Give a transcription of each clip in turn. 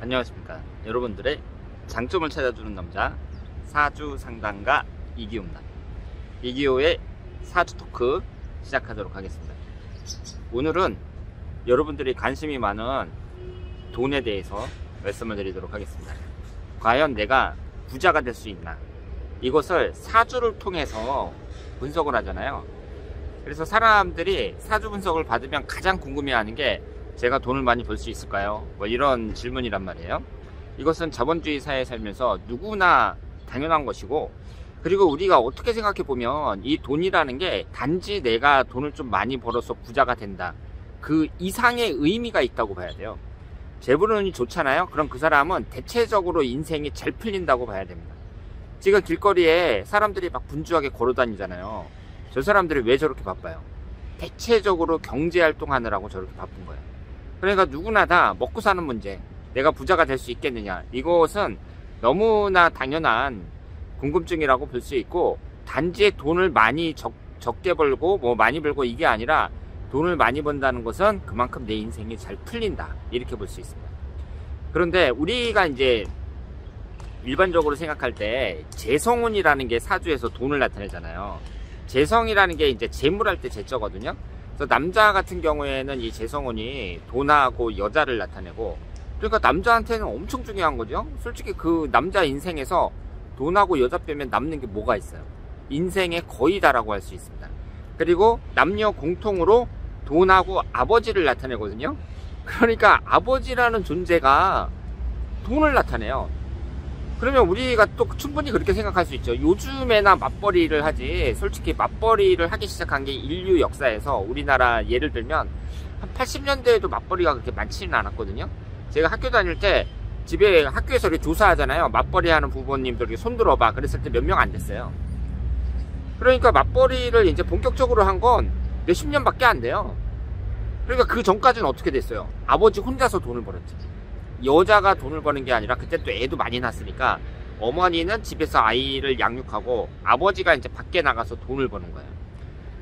안녕하십니까. 여러분들의 장점을 찾아주는 남자 사주 상담가 이기호입니다. 이기호의 사주 토크 시작하도록 하겠습니다. 오늘은 여러분들이 관심이 많은 돈에 대해서 말씀을 드리도록 하겠습니다. 과연 내가 부자가 될 수 있나, 이것을 사주를 통해서 분석을 하잖아요. 그래서 사람들이 사주 분석을 받으면 가장 궁금해하는 게 제가 돈을 많이 벌 수 있을까요? 뭐 이런 질문이란 말이에요. 이것은 자본주의 사회에 살면서 누구나 당연한 것이고, 그리고 우리가 어떻게 생각해 보면 이 돈이라는 게 단지 내가 돈을 좀 많이 벌어서 부자가 된다, 그 이상의 의미가 있다고 봐야 돼요. 재물운이 좋잖아요. 그럼 그 사람은 대체적으로 인생이 잘 풀린다고 봐야 됩니다. 지금 길거리에 사람들이 막 분주하게 걸어 다니잖아요. 저 사람들이 왜 저렇게 바빠요? 대체적으로 경제활동하느라고 저렇게 바쁜 거예요. 그러니까 누구나 다 먹고 사는 문제, 내가 부자가 될 수 있겠느냐, 이것은 너무나 당연한 궁금증이라고 볼 수 있고, 단지 돈을 많이 적게 벌고 뭐 많이 벌고 이게 아니라 돈을 많이 번다는 것은 그만큼 내 인생이 잘 풀린다, 이렇게 볼 수 있습니다. 그런데 우리가 이제 일반적으로 생각할 때 재성운이라는 게 사주에서 돈을 나타내잖아요. 재성이라는 게 이제 재물할 때 재자거든요. 그래서 남자 같은 경우에는 이 재성운이 돈하고 여자를 나타내고, 그러니까 남자한테는 엄청 중요한 거죠. 솔직히 그 남자 인생에서 돈하고 여자 빼면 남는 게 뭐가 있어요? 인생의 거의 다라고 할 수 있습니다. 그리고 남녀 공통으로 돈하고 아버지를 나타내거든요. 그러니까 아버지라는 존재가 돈을 나타내요. 그러면 우리가 또 충분히 그렇게 생각할 수 있죠. 요즘에나 맞벌이를 하지, 솔직히 맞벌이를 하기 시작한 게 인류 역사에서 우리나라 예를 들면 한 80년대에도 맞벌이가 그렇게 많지는 않았거든요. 제가 학교 다닐 때 집에 학교에서 이렇게 조사하잖아요. 맞벌이 하는 부모님들 이렇게 손 들어봐. 그랬을 때 몇 명 안 됐어요. 그러니까 맞벌이를 이제 본격적으로 한 건 몇십 년밖에 안 돼요. 그러니까 그 전까지는 어떻게 됐어요? 아버지 혼자서 돈을 벌었지. 여자가 돈을 버는 게 아니라, 그때 또 애도 많이 낳았으니까 어머니는 집에서 아이를 양육하고 아버지가 이제 밖에 나가서 돈을 버는 거예요.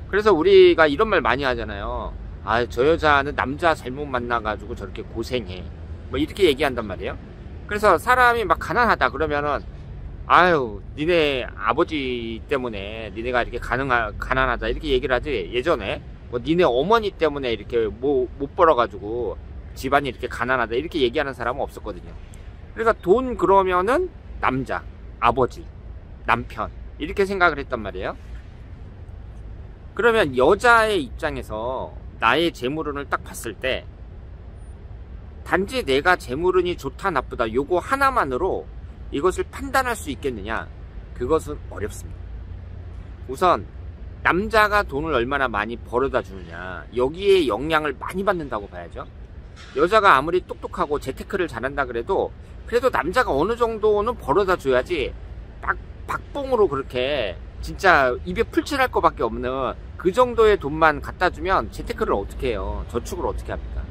그래서 우리가 이런 말 많이 하잖아요. 아, 저 여자는 남자 잘못 만나가지고 저렇게 고생해, 뭐 이렇게 얘기한단 말이에요. 그래서 사람이 막 가난하다 그러면은, 아유, 니네 아버지 때문에 니네가 이렇게 가난하다, 이렇게 얘기를 하지, 예전에 뭐 니네 어머니 때문에 이렇게 뭐 못 벌어가지고 집안이 이렇게 가난하다, 이렇게 얘기하는 사람은 없었거든요. 그러니까 돈 그러면은 남자, 아버지, 남편, 이렇게 생각을 했단 말이에요. 그러면 여자의 입장에서 나의 재물운을 딱 봤을 때, 단지 내가 재물운이 좋다 나쁘다 요거 하나만으로 이것을 판단할 수 있겠느냐, 그것은 어렵습니다. 우선 남자가 돈을 얼마나 많이 벌어다 주느냐, 여기에 영향을 많이 받는다고 봐야죠. 여자가 아무리 똑똑하고 재테크를 잘한다 그래도 남자가 어느 정도는 벌어다 줘야지, 막 박봉으로 그렇게 진짜 입에 풀칠할 거밖에 없는 그 정도의 돈만 갖다 주면 재테크를 어떻게 해요? 저축을 어떻게 합니까?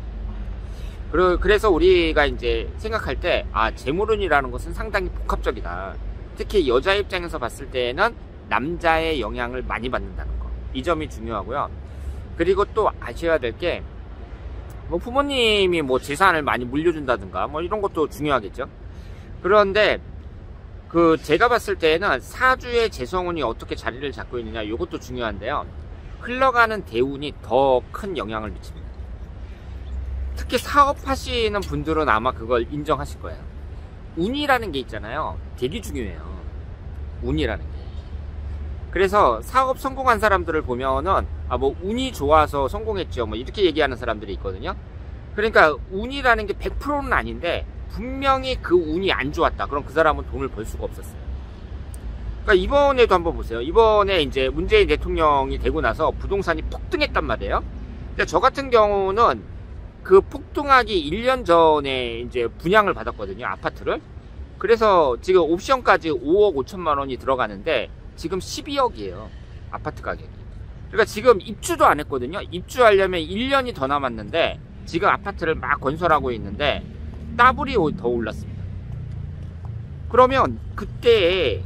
그래서 우리가 이제 생각할 때, 아, 재물운이라는 것은 상당히 복합적이다. 특히 여자 입장에서 봤을 때는 남자의 영향을 많이 받는다는 거, 이 점이 중요하고요. 그리고 또 아셔야 될 게, 뭐 부모님이 뭐 재산을 많이 물려준다든가 뭐 이런 것도 중요하겠죠. 그런데 그 제가 봤을 때는 사주의 재성운이 어떻게 자리를 잡고 있느냐, 이것도 중요한데요. 흘러가는 대운이 더 큰 영향을 미칩니다. 특히 사업하시는 분들은 아마 그걸 인정하실 거예요. 운이라는 게 있잖아요. 되게 중요해요. 운이라는 게. 그래서 사업 성공한 사람들을 보면은, 아, 뭐 운이 좋아서 성공했죠, 뭐 이렇게 얘기하는 사람들이 있거든요. 그러니까 운이라는 게 100%는 아닌데, 분명히 그 운이 안 좋았다, 그럼 그 사람은 돈을 벌 수가 없었어요. 그러니까 이번에도 한번 보세요. 이번에 이제 문재인 대통령이 되고 나서 부동산이 폭등했단 말이에요. 근데 저 같은 경우는 그 폭등하기 1년 전에 이제 분양을 받았거든요, 아파트를. 그래서 지금 옵션까지 5억 5천만 원이 들어가는데 지금 12억이에요, 아파트 가격이. 그러니까 지금 입주도 안 했거든요. 입주하려면 1년이 더 남았는데 지금 아파트를 막 건설하고 있는데 더블이 더 올랐습니다. 그러면 그때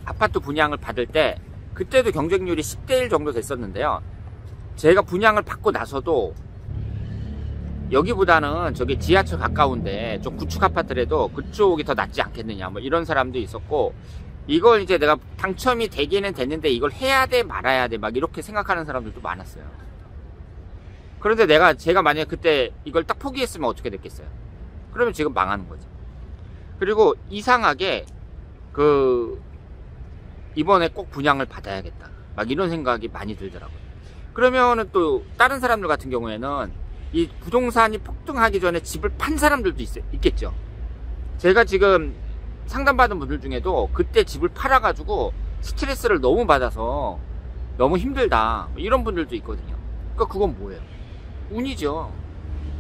아파트 분양을 받을 때, 그때도 경쟁률이 10대 1 정도 됐었는데요. 제가 분양을 받고 나서도 여기보다는 저기 지하철 가까운데 좀 구축 아파트라도 그쪽이 더 낫지 않겠느냐 뭐 이런 사람도 있었고, 이걸 이제 내가 당첨이 되기는 됐는데 이걸 해야 돼 말아야 돼 막 이렇게 생각하는 사람들도 많았어요. 그런데 제가 만약에 그때 이걸 딱 포기했으면 어떻게 됐겠어요? 그러면 지금 망하는 거죠. 그리고 이상하게 이번에 꼭 분양을 받아야겠다 막 이런 생각이 많이 들더라고요. 그러면은 또 다른 사람들 같은 경우에는 이 부동산이 폭등하기 전에 집을 판 사람들도 있겠죠. 제가 지금 상담받은 분들 중에도 그때 집을 팔아가지고 스트레스를 너무 받아서 너무 힘들다 이런 분들도 있거든요. 그러니까 그건 뭐예요? 운이죠.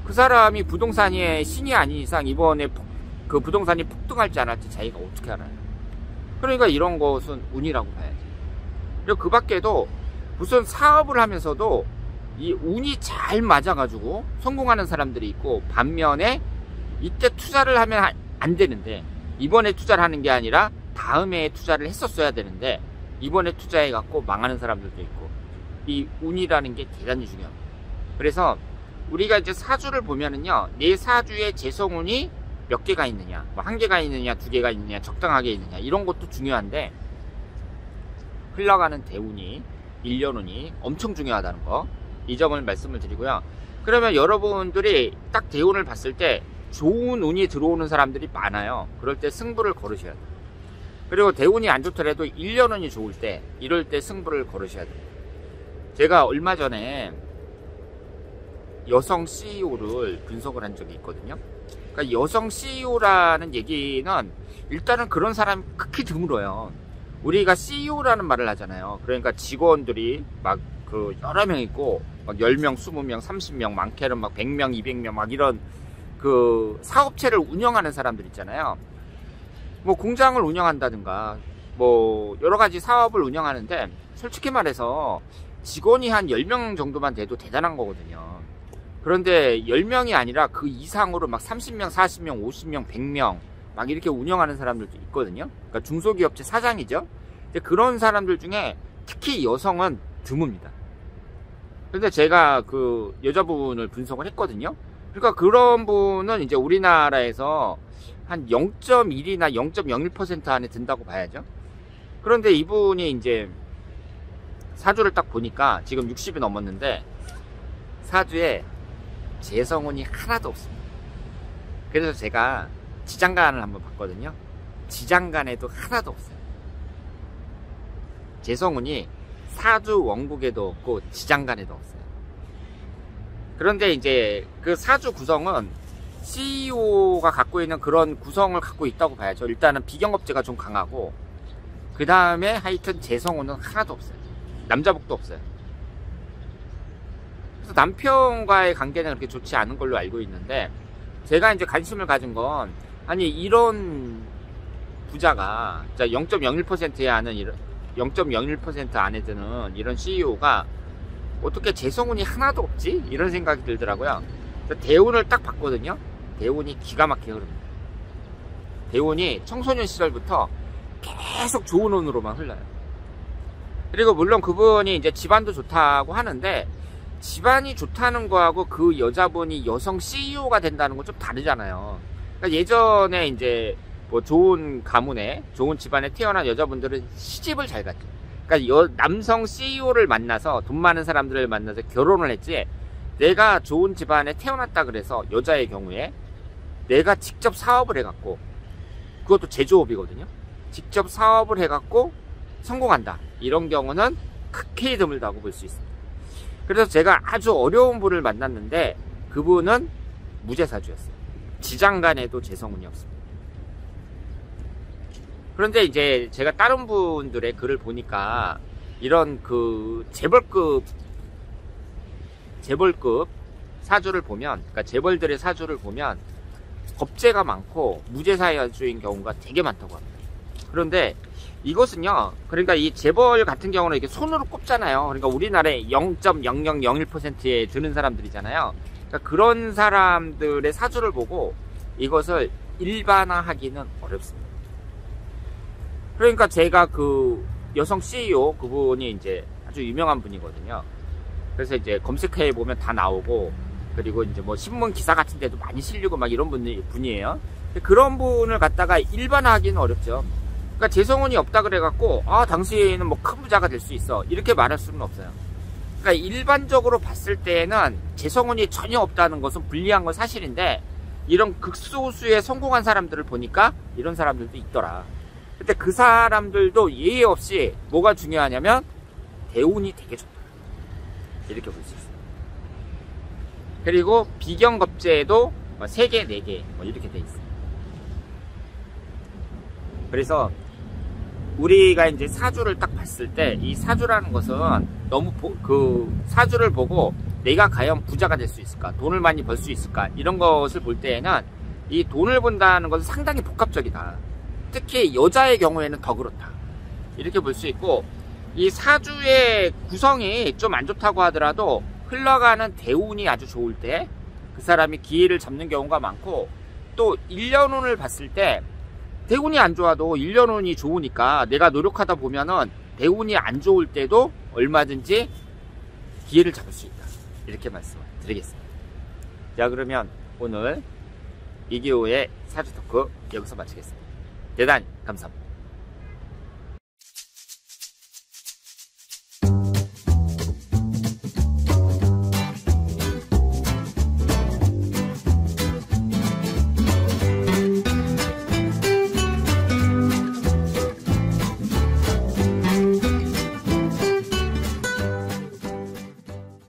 그 사람이 부동산의 신이 아닌 이상 이번에 그 부동산이 폭등할지 안 할지 자기가 어떻게 알아요? 그러니까 이런 것은 운이라고 봐야지. 그리고 그 밖에도 무슨 사업을 하면서도 이 운이 잘 맞아가지고 성공하는 사람들이 있고, 반면에 이때 투자를 하면 안 되는데 이번에 투자를 하는 게 아니라 다음에 투자를 했었어야 되는데 이번에 투자해갖고 망하는 사람들도 있고, 이 운이라는 게 대단히 중요합니다. 그래서 우리가 이제 사주를 보면은요, 내 사주에 재성운이 몇 개가 있느냐, 뭐 한 개가 있느냐, 두 개가 있느냐, 적당하게 있느냐 이런 것도 중요한데, 흘러가는 대운이, 일년운이 엄청 중요하다는 거, 이 점을 말씀을 드리고요. 그러면 여러분들이 딱 대운을 봤을 때 좋은 운이 들어오는 사람들이 많아요. 그럴 때 승부를 걸으셔야 돼요. 그리고 대운이 안 좋더라도 1년운이 좋을 때, 이럴 때 승부를 걸으셔야 돼요. 제가 얼마 전에 여성 CEO를 분석을 한 적이 있거든요. 그러니까 여성 CEO라는 얘기는 일단은 그런 사람이 극히 드물어요. 우리가 CEO라는 말을 하잖아요. 그러니까 직원들이 막 여러 명 있고 막 10명, 20명, 30명, 많게는 막 100명, 200명 막 이런 사업체를 운영하는 사람들 있잖아요. 뭐 공장을 운영한다든가 뭐 여러 가지 사업을 운영하는데, 솔직히 말해서 직원이 한 10명 정도만 돼도 대단한 거거든요. 그런데 10명이 아니라 그 이상으로 막 30명, 40명, 50명, 100명 막 이렇게 운영하는 사람들도 있거든요. 그러니까 중소기업체 사장이죠. 근데 그런 사람들 중에 특히 여성은 드뭅니다. 근데 제가 그 여자분을 분석을 했거든요. 그러니까 그런 분은 이제 우리나라에서 한 0.1이나 0.01% 안에 든다고 봐야죠. 그런데 이분이 이제 사주를 딱 보니까 지금 60이 넘었는데 사주에 재성운이 하나도 없습니다. 그래서 제가 지장간을 한번 봤거든요. 지장간에도 하나도 없어요. 재성운이 사주 원국에도 없고 지장간에도 없어요. 그런데 이제 그 사주 구성은 CEO가 갖고 있는 그런 구성을 갖고 있다고 봐야죠. 일단은 비경업체가 좀 강하고, 그 다음에 하여튼 재성운은 하나도 없어요. 남자복도 없어요. 그래서 남편과의 관계는 그렇게 좋지 않은 걸로 알고 있는데, 제가 이제 관심을 가진 건, 아니 이런 부자가 0.01%에 하는 0.01% 안에 드는 이런 CEO가 어떻게 재성운이 하나도 없지? 이런 생각이 들더라고요. 대운을 딱 봤거든요. 대운이 기가 막히게 흐릅니다. 대운이 청소년 시절부터 계속 좋은 운으로만 흘러요. 그리고 물론 그분이 이제 집안도 좋다고 하는데, 집안이 좋다는 거하고 그 여자분이 여성 CEO가 된다는 건 좀 다르잖아요. 그러니까 예전에 이제 뭐 좋은 가문에, 좋은 집안에 태어난 여자분들은 시집을 잘 갔죠. 그러니까 남성 CEO를 만나서, 돈 많은 사람들을 만나서 결혼을 했지, 내가 좋은 집안에 태어났다 그래서 여자의 경우에 내가 직접 사업을 해갖고, 그것도 제조업이거든요. 직접 사업을 해갖고 성공한다, 이런 경우는 극히 드물다고 볼 수 있습니다. 그래서 제가 아주 어려운 분을 만났는데 그분은 무제사주였어요. 지장간에도 재성운이 없습니다. 그런데 이제 제가 다른 분들의 글을 보니까 이런 재벌급 사주를 보면, 그러니까 재벌들의 사주를 보면 겁재가 많고 무제사주인 경우가 되게 많다고 합니다. 그런데 이것은요, 그러니까 이 재벌 같은 경우는 이렇게 손으로 꼽잖아요. 그러니까 우리나라에 0.0001%에 드는 사람들이잖아요. 그러니까 그런 사람들의 사주를 보고 이것을 일반화하기는 어렵습니다. 그러니까 제가 그 여성 CEO 그분이 이제 아주 유명한 분이거든요. 그래서 이제 검색해 보면 다 나오고, 그리고 이제 뭐 신문 기사 같은 데도 많이 실리고 막 이런 분이에요. 그런 분을 갖다가 일반화하기는 어렵죠. 그러니까 재성운이 없다 그래갖고 당신은 뭐 큰 부자가 될 수 있어 이렇게 말할 수는 없어요. 그러니까 일반적으로 봤을 때는 재성운이 전혀 없다는 것은 불리한 건 사실인데, 이런 극소수의 성공한 사람들을 보니까 이런 사람들도 있더라. 근데 그 사람들도 예의 없이 뭐가 중요하냐면 대운이 되게 좋다, 이렇게 볼 수 있어요. 그리고 비경겁제에도 3개, 4개 뭐 이렇게 돼 있어요. 그래서 우리가 이제 사주를 딱 봤을 때 이 사주라는 것은 너무 그 사주를 보고 내가 과연 부자가 될 수 있을까, 돈을 많이 벌 수 있을까, 이런 것을 볼 때에는 이 돈을 본다는 것은 상당히 복합적이다. 특히 여자의 경우에는 더 그렇다, 이렇게 볼 수 있고, 이 사주의 구성이 좀 안 좋다고 하더라도 흘러가는 대운이 아주 좋을 때 그 사람이 기회를 잡는 경우가 많고, 또 1년운을 봤을 때 대운이 안 좋아도 1년운이 좋으니까 내가 노력하다 보면은 대운이 안 좋을 때도 얼마든지 기회를 잡을 수 있다, 이렇게 말씀을 드리겠습니다. 자, 그러면 오늘 이기호의 사주 토크 여기서 마치겠습니다. 대단히 감사합니다.